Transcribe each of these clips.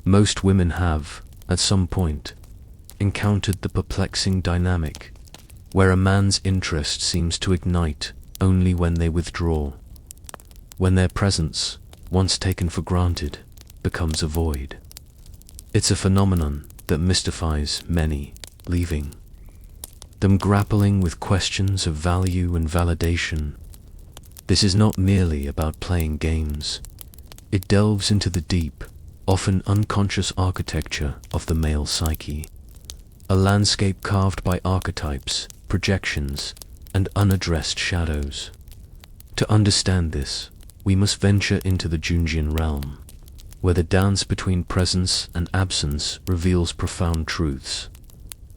Most women have, at some point, encountered the perplexing dynamic where a man's interest seems to ignite only when they withdraw, when their presence, once taken for granted, becomes a void. It's a phenomenon that mystifies many, leaving them grappling with questions of value and validation. This is not merely about playing games. It delves into the deep, often unconscious architecture of the male psyche, a landscape carved by archetypes, projections, and unaddressed shadows. To understand this, we must venture into the Jungian realm, where the dance between presence and absence reveals profound truths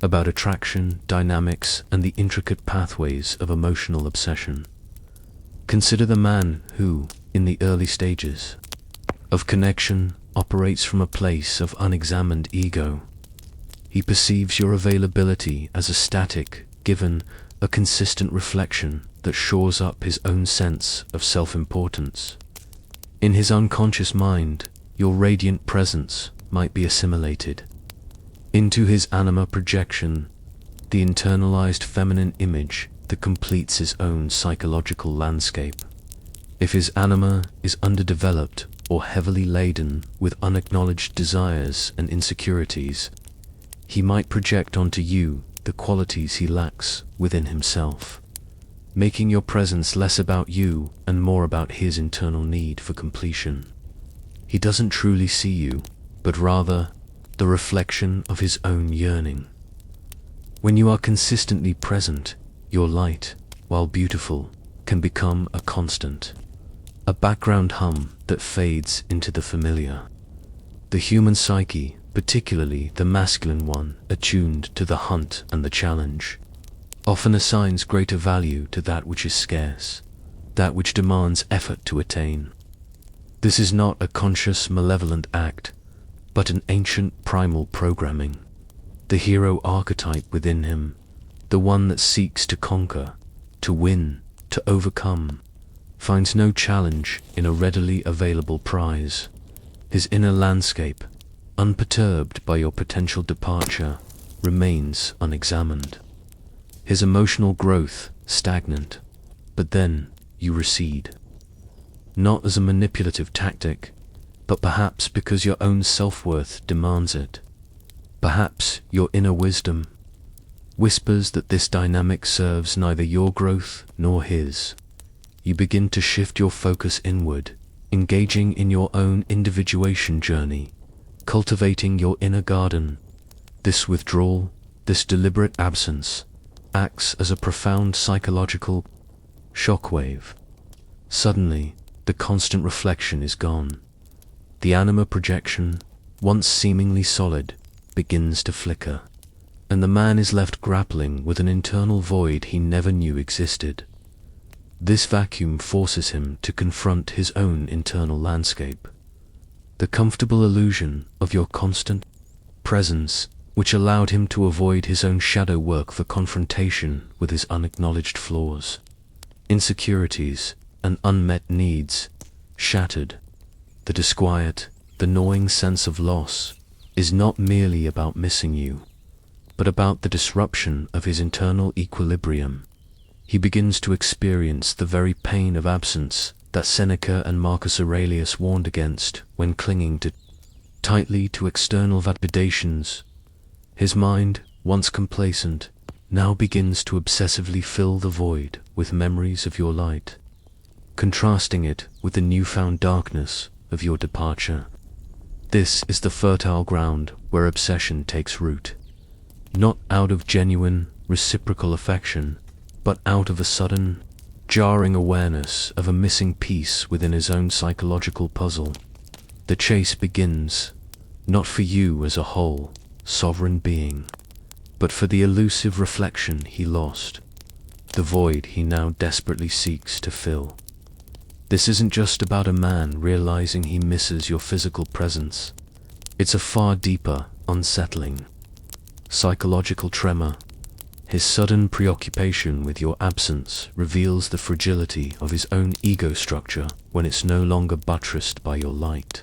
about attraction, dynamics, and the intricate pathways of emotional obsession. Consider the man who, in the early stages of connection, operates from a place of unexamined ego. He perceives your availability as a static, given, a consistent reflection that shores up his own sense of self-importance. In his unconscious mind, your radiant presence might be assimilated into his anima projection, the internalized feminine image that completes his own psychological landscape. If his anima is underdeveloped or heavily laden with unacknowledged desires and insecurities, he might project onto you the qualities he lacks within himself, making your presence less about you and more about his internal need for completion. He doesn't truly see you, but rather the reflection of his own yearning. When you are consistently present, your light, while beautiful, can become a constant, a background hum that fades into the familiar. The human psyche, particularly the masculine one, attuned to the hunt and the challenge, often assigns greater value to that which is scarce, that which demands effort to attain. This is not a conscious, malevolent act, but an ancient primal programming. The hero archetype within him, the one that seeks to conquer, to win, to overcome, finds no challenge in a readily available prize. His inner landscape, unperturbed by your potential departure, remains unexamined. His emotional growth stagnant, but then you recede. Not as a manipulative tactic, but perhaps because your own self-worth demands it. Perhaps your inner wisdom whispers that this dynamic serves neither your growth nor his. You begin to shift your focus inward, engaging in your own individuation journey, cultivating your inner garden. This withdrawal, this deliberate absence, acts as a profound psychological shockwave. Suddenly, the constant reflection is gone. The anima projection, once seemingly solid, begins to flicker, and the man is left grappling with an internal void he never knew existed. This vacuum forces him to confront his own internal landscape. The comfortable illusion of your constant presence, which allowed him to avoid his own shadow work for confrontation with his unacknowledged flaws, insecurities, and unmet needs, shattered. The disquiet, the gnawing sense of loss, is not merely about missing you, but about the disruption of his internal equilibrium. He begins to experience the very pain of absence that Seneca and Marcus Aurelius warned against when clinging tightly to external validations. His mind, once complacent, now begins to obsessively fill the void with memories of your light, contrasting it with the newfound darkness of your departure. This is the fertile ground where obsession takes root, not out of genuine, reciprocal affection, but out of a sudden, jarring awareness of a missing piece within his own psychological puzzle. The chase begins, not for you as a whole, sovereign being, but for the elusive reflection he lost, the void he now desperately seeks to fill. This isn't just about a man realizing he misses your physical presence. It's a far deeper, unsettling, psychological tremor. His sudden preoccupation with your absence reveals the fragility of his own ego structure when it's no longer buttressed by your light.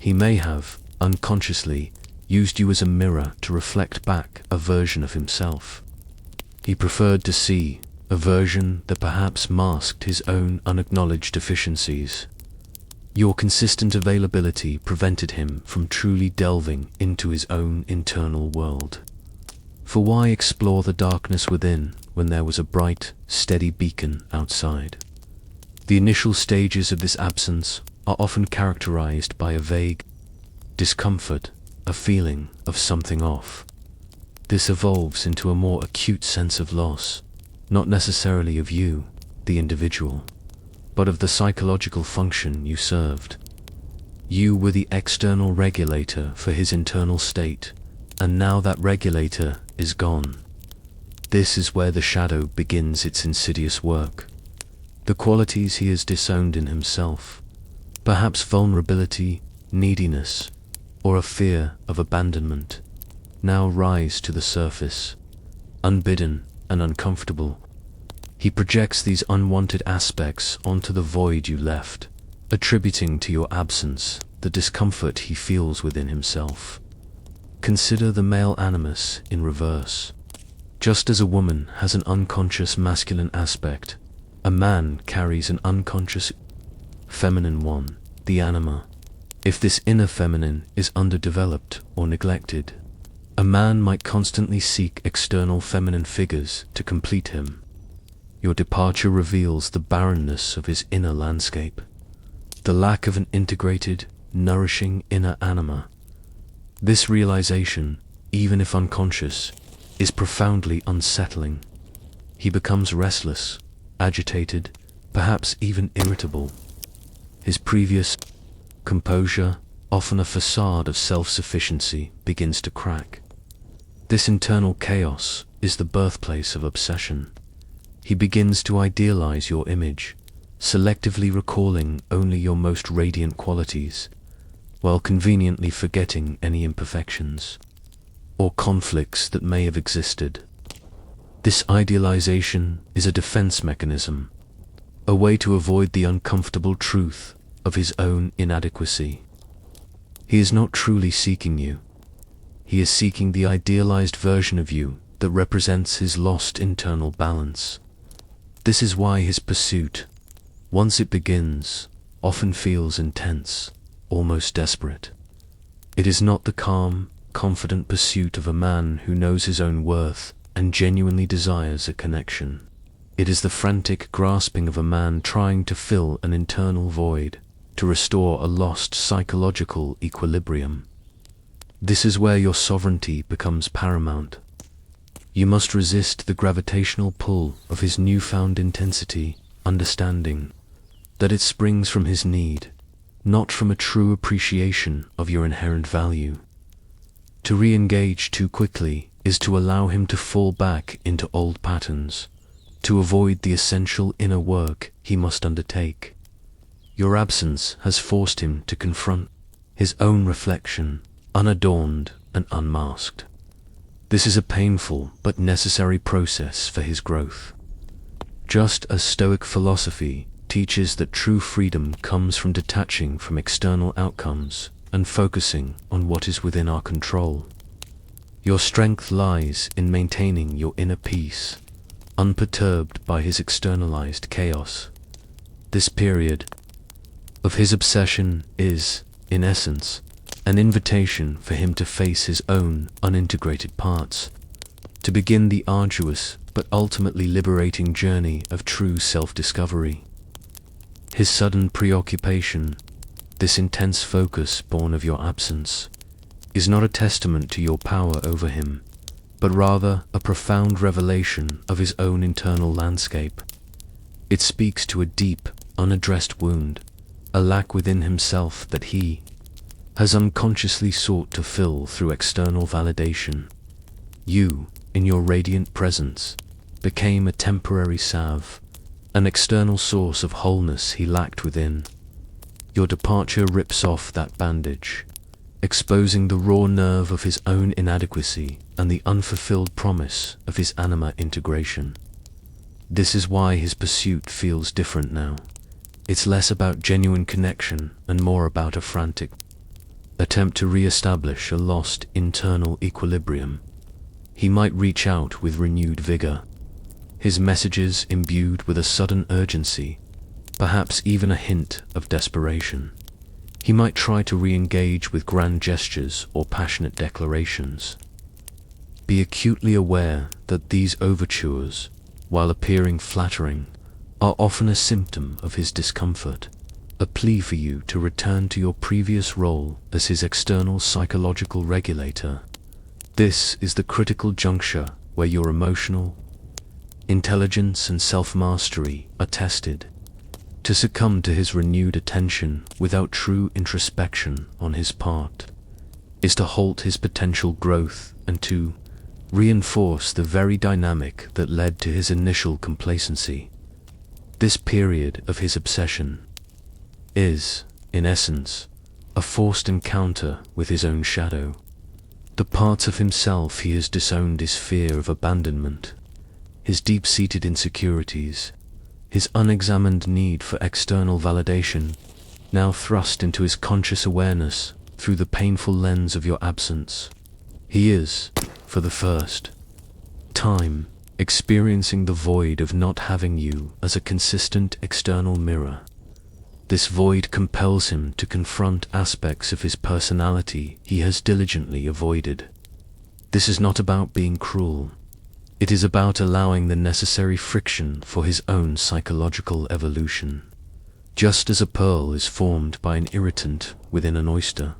He may have, unconsciously, used you as a mirror to reflect back a version of himself. He preferred to see a version that perhaps masked his own unacknowledged deficiencies. Your consistent availability prevented him from truly delving into his own internal world. For why explore the darkness within when there was a bright, steady beacon outside? The initial stages of this absence are often characterized by a vague discomfort, a feeling of something off. This evolves into a more acute sense of loss, not necessarily of you, the individual, but of the psychological function you served. You were the external regulator for his internal state, and now that regulator is gone. This is where the shadow begins its insidious work. The qualities he has disowned in himself, perhaps vulnerability, neediness, or a fear of abandonment, now rise to the surface, unbidden and uncomfortable. He projects these unwanted aspects onto the void you left, attributing to your absence the discomfort he feels within himself. Consider the male animus in reverse. Just as a woman has an unconscious masculine aspect, a man carries an unconscious feminine one, the anima. If this inner feminine is underdeveloped or neglected, a man might constantly seek external feminine figures to complete him. Your departure reveals the barrenness of his inner landscape, the lack of an integrated, nourishing inner anima. This realization, even if unconscious, is profoundly unsettling. He becomes restless, agitated, perhaps even irritable. His previous composure, often a facade of self-sufficiency, begins to crack. This internal chaos is the birthplace of obsession. He begins to idealize your image, selectively recalling only your most radiant qualities, while conveniently forgetting any imperfections or conflicts that may have existed. This idealization is a defense mechanism, a way to avoid the uncomfortable truth of his own inadequacy. He is not truly seeking you. He is seeking the idealized version of you that represents his lost internal balance. This is why his pursuit, once it begins, often feels intense, almost desperate. It is not the calm, confident pursuit of a man who knows his own worth and genuinely desires a connection. It is the frantic grasping of a man trying to fill an internal void, to restore a lost psychological equilibrium. This is where your sovereignty becomes paramount. You must resist the gravitational pull of his newfound intensity, understanding that it springs from his need, not from a true appreciation of your inherent value. To re-engage too quickly is to allow him to fall back into old patterns, to avoid the essential inner work he must undertake. Your absence has forced him to confront his own reflection, unadorned and unmasked. This is a painful but necessary process for his growth. Just as Stoic philosophy teaches that true freedom comes from detaching from external outcomes and focusing on what is within our control, your strength lies in maintaining your inner peace, unperturbed by his externalized chaos. This period of his obsession is, in essence, an invitation for him to face his own unintegrated parts, to begin the arduous but ultimately liberating journey of true self-discovery. His sudden preoccupation, this intense focus born of your absence, is not a testament to your power over him, but rather a profound revelation of his own internal landscape. It speaks to a deep, unaddressed wound, a lack within himself that he has unconsciously sought to fill through external validation. You, in your radiant presence, became a temporary salve, an external source of wholeness he lacked within. Your departure rips off that bandage, exposing the raw nerve of his own inadequacy and the unfulfilled promise of his anima integration. This is why his pursuit feels different now. It's less about genuine connection and more about a frantic attempt to re-establish a lost internal equilibrium. He might reach out with renewed vigor, his messages imbued with a sudden urgency, perhaps even a hint of desperation. He might try to re-engage with grand gestures or passionate declarations. Be acutely aware that these overtures, while appearing flattering, are often a symptom of his discomfort, a plea for you to return to your previous role as his external psychological regulator. This is the critical juncture where your emotional intelligence and self-mastery are tested. To succumb to his renewed attention without true introspection on his part is to halt his potential growth and to reinforce the very dynamic that led to his initial complacency. This period of his obsession is, in essence, a forced encounter with his own shadow. The parts of himself he has disowned, his fear of abandonment, his deep-seated insecurities, his unexamined need for external validation, now thrust into his conscious awareness through the painful lens of your absence. He is, for the first time, experiencing the void of not having you as a consistent external mirror. This void compels him to confront aspects of his personality he has diligently avoided. This is not about being cruel. It is about allowing the necessary friction for his own psychological evolution. Just as a pearl is formed by an irritant within an oyster,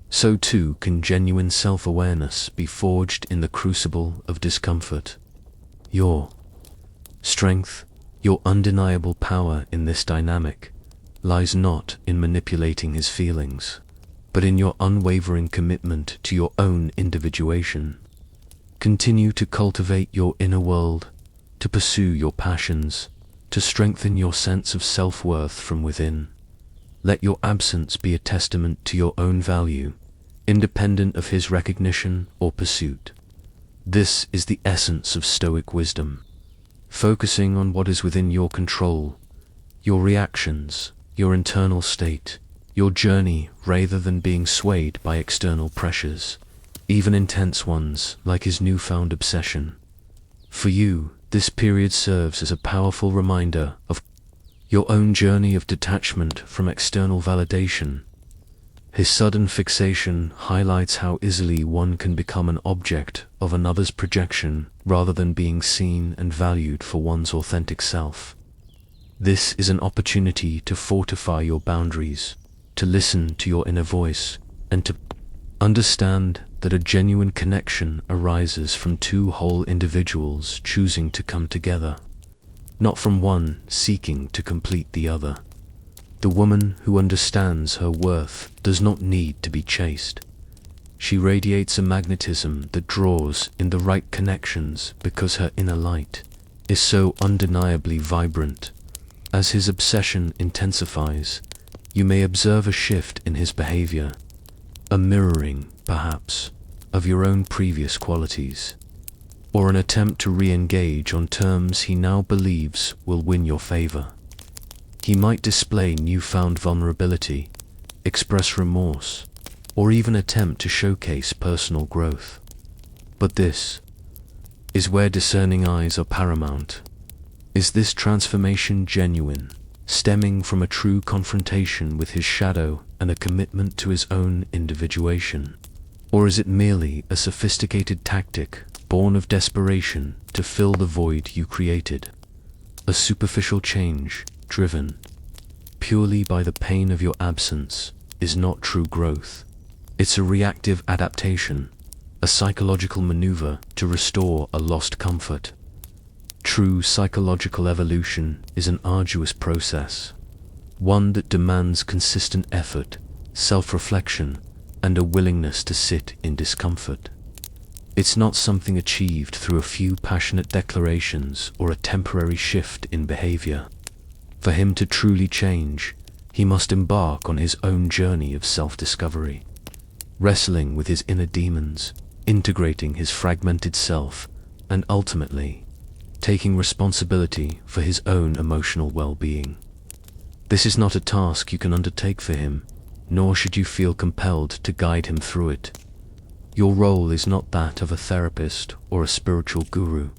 so too can genuine self-awareness be forged in the crucible of discomfort. Your strength, your undeniable power in this dynamic, lies not in manipulating his feelings, but in your unwavering commitment to your own individuation. Continue to cultivate your inner world, to pursue your passions, to strengthen your sense of self-worth from within. Let your absence be a testament to your own value, independent of his recognition or pursuit. This is the essence of Stoic wisdom, focusing on what is within your control, your reactions, your internal state, your journey, rather than being swayed by external pressures, even intense ones like his newfound obsession. For you, this period serves as a powerful reminder of your own journey of detachment from external validation. His sudden fixation highlights how easily one can become an object of another's projection rather than being seen and valued for one's authentic self. This is an opportunity to fortify your boundaries, to listen to your inner voice, and to understand that a genuine connection arises from two whole individuals choosing to come together, not from one seeking to complete the other. The woman who understands her worth does not need to be chased. She radiates a magnetism that draws in the right connections because her inner light is so undeniably vibrant. As his obsession intensifies, you may observe a shift in his behavior, a mirroring, perhaps, of your own previous qualities, or an attempt to re-engage on terms he now believes will win your favor. He might display newfound vulnerability, express remorse, or even attempt to showcase personal growth. But this is where discerning eyes are paramount. Is this transformation genuine, stemming from a true confrontation with his shadow and a commitment to his own individuation? Or is it merely a sophisticated tactic born of desperation to fill the void you created? A superficial change, driven purely by the pain of your absence, is not true growth. It's a reactive adaptation, a psychological maneuver to restore a lost comfort. True psychological evolution is an arduous process, one that demands consistent effort, self-reflection, and a willingness to sit in discomfort. It's not something achieved through a few passionate declarations or a temporary shift in behavior. For him to truly change, he must embark on his own journey of self-discovery, wrestling with his inner demons, integrating his fragmented self, and ultimately taking responsibility for his own emotional well-being. This is not a task you can undertake for him. nor should you feel compelled to guide him through it. Your role is not that of a therapist or a spiritual guru.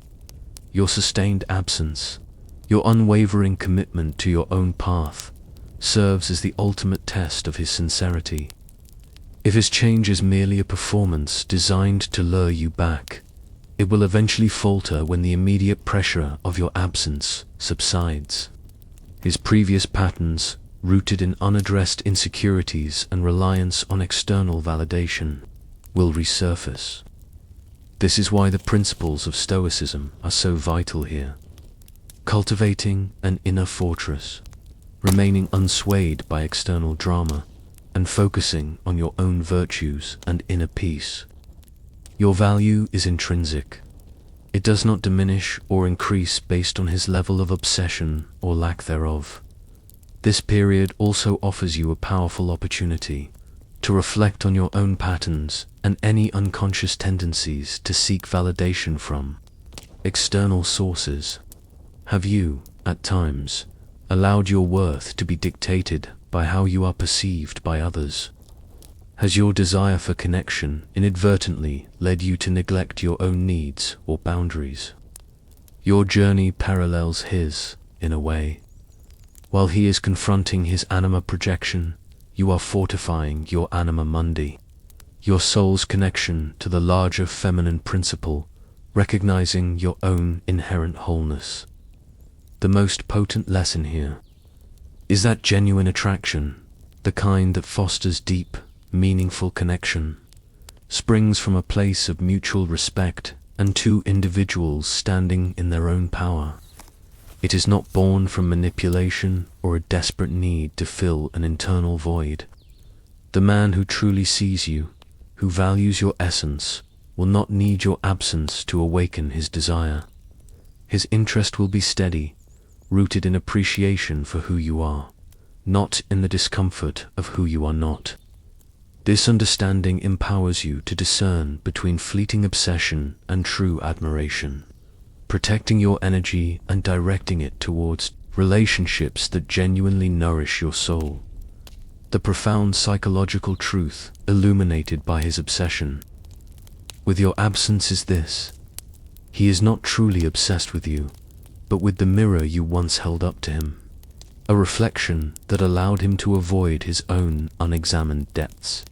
Your sustained absence, your unwavering commitment to your own path, serves as the ultimate test of his sincerity. If his change is merely a performance designed to lure you back, it will eventually falter when the immediate pressure of your absence subsides. His previous patterns, rooted in unaddressed insecurities and reliance on external validation, will resurface. This is why the principles of Stoicism are so vital here. Cultivating an inner fortress, remaining unswayed by external drama, and focusing on your own virtues and inner peace. Your value is intrinsic. It does not diminish or increase based on his level of obsession or lack thereof. This period also offers you a powerful opportunity to reflect on your own patterns and any unconscious tendencies to seek validation from external sources. Have you, at times, allowed your worth to be dictated by how you are perceived by others? Has your desire for connection inadvertently led you to neglect your own needs or boundaries? Your journey parallels his, in a way. While he is confronting his anima projection, you are fortifying your anima mundi, your soul's connection to the larger feminine principle, recognizing your own inherent wholeness. The most potent lesson here is that genuine attraction, the kind that fosters deep, meaningful connection, springs from a place of mutual respect and two individuals standing in their own power. It is not born from manipulation or a desperate need to fill an internal void. The man who truly sees you, who values your essence, will not need your absence to awaken his desire. His interest will be steady, rooted in appreciation for who you are, not in the discomfort of who you are not. This understanding empowers you to discern between fleeting obsession and true admiration, protecting your energy and directing it towards relationships that genuinely nourish your soul. The profound psychological truth illuminated by his obsession with your absence is this: he is not truly obsessed with you, but with the mirror you once held up to him, a reflection that allowed him to avoid his own unexamined depths.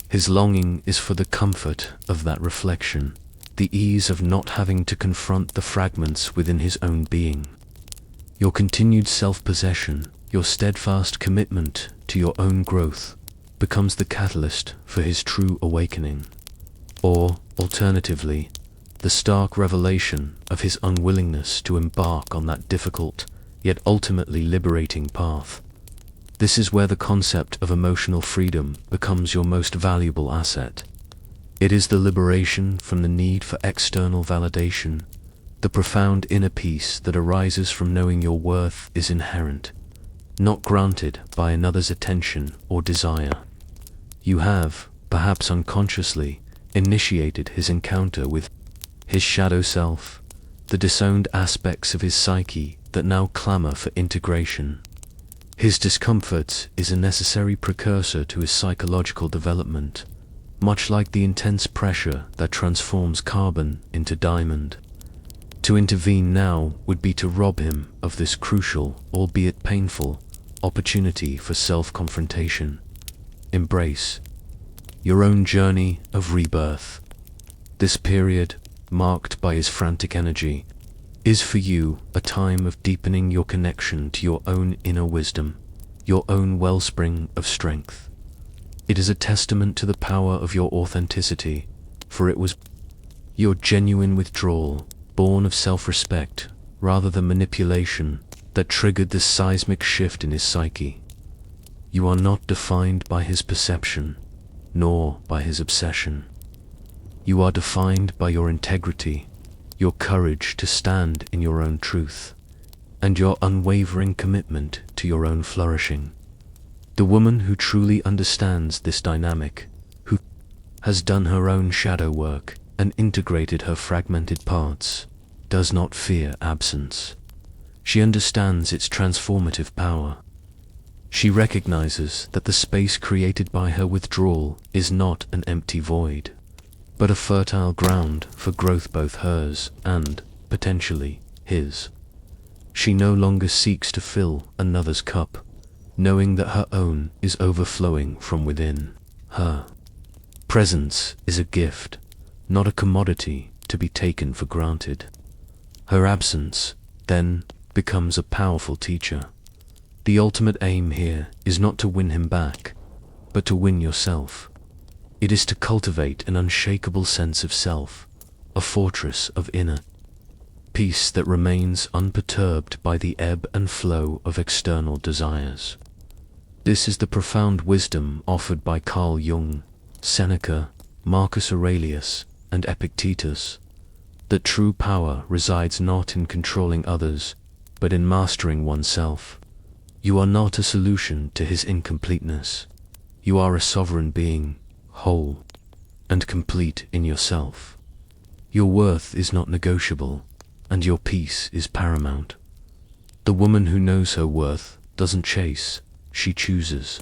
His longing is for the comfort of that reflection, the ease of not having to confront the fragments within his own being. Your continued self-possession, your steadfast commitment to your own growth, becomes the catalyst for his true awakening. Or, alternatively, the stark revelation of his unwillingness to embark on that difficult, yet ultimately liberating path. This is where the concept of emotional freedom becomes your most valuable asset. It is the liberation from the need for external validation, the profound inner peace that arises from knowing your worth is inherent, not granted by another's attention or desire. You have, perhaps unconsciously, initiated his encounter with his shadow self, the disowned aspects of his psyche that now clamor for integration. His discomfort is a necessary precursor to his psychological development, much like the intense pressure that transforms carbon into diamond. To intervene now would be to rob him of this crucial, albeit painful, opportunity for self-confrontation. Embrace your own journey of rebirth. This period, marked by his frantic energy, is for you a time of deepening your connection to your own inner wisdom, your own wellspring of strength. It is a testament to the power of your authenticity, for it was your genuine withdrawal, born of self-respect rather than manipulation, that triggered this seismic shift in his psyche. You are not defined by his perception, nor by his obsession. You are defined by your integrity, your courage to stand in your own truth, and your unwavering commitment to your own flourishing. The woman who truly understands this dynamic, who has done her own shadow work and integrated her fragmented parts, does not fear absence. She understands its transformative power. She recognizes that the space created by her withdrawal is not an empty void, but a fertile ground for growth, both hers and, potentially, his. She no longer seeks to fill another's cup, knowing that her own is overflowing from within. Her presence is a gift, not a commodity to be taken for granted. Her absence, then, becomes a powerful teacher. The ultimate aim here is not to win him back, but to win yourself. It is to cultivate an unshakable sense of self, a fortress of inner peace that remains unperturbed by the ebb and flow of external desires. This is the profound wisdom offered by Carl Jung, Seneca, Marcus Aurelius, and Epictetus, that true power resides not in controlling others, but in mastering oneself. You are not a solution to his incompleteness. You are a sovereign being, whole and complete in yourself. Your worth is not negotiable, and your peace is paramount. The woman who knows her worth doesn't chase, she chooses.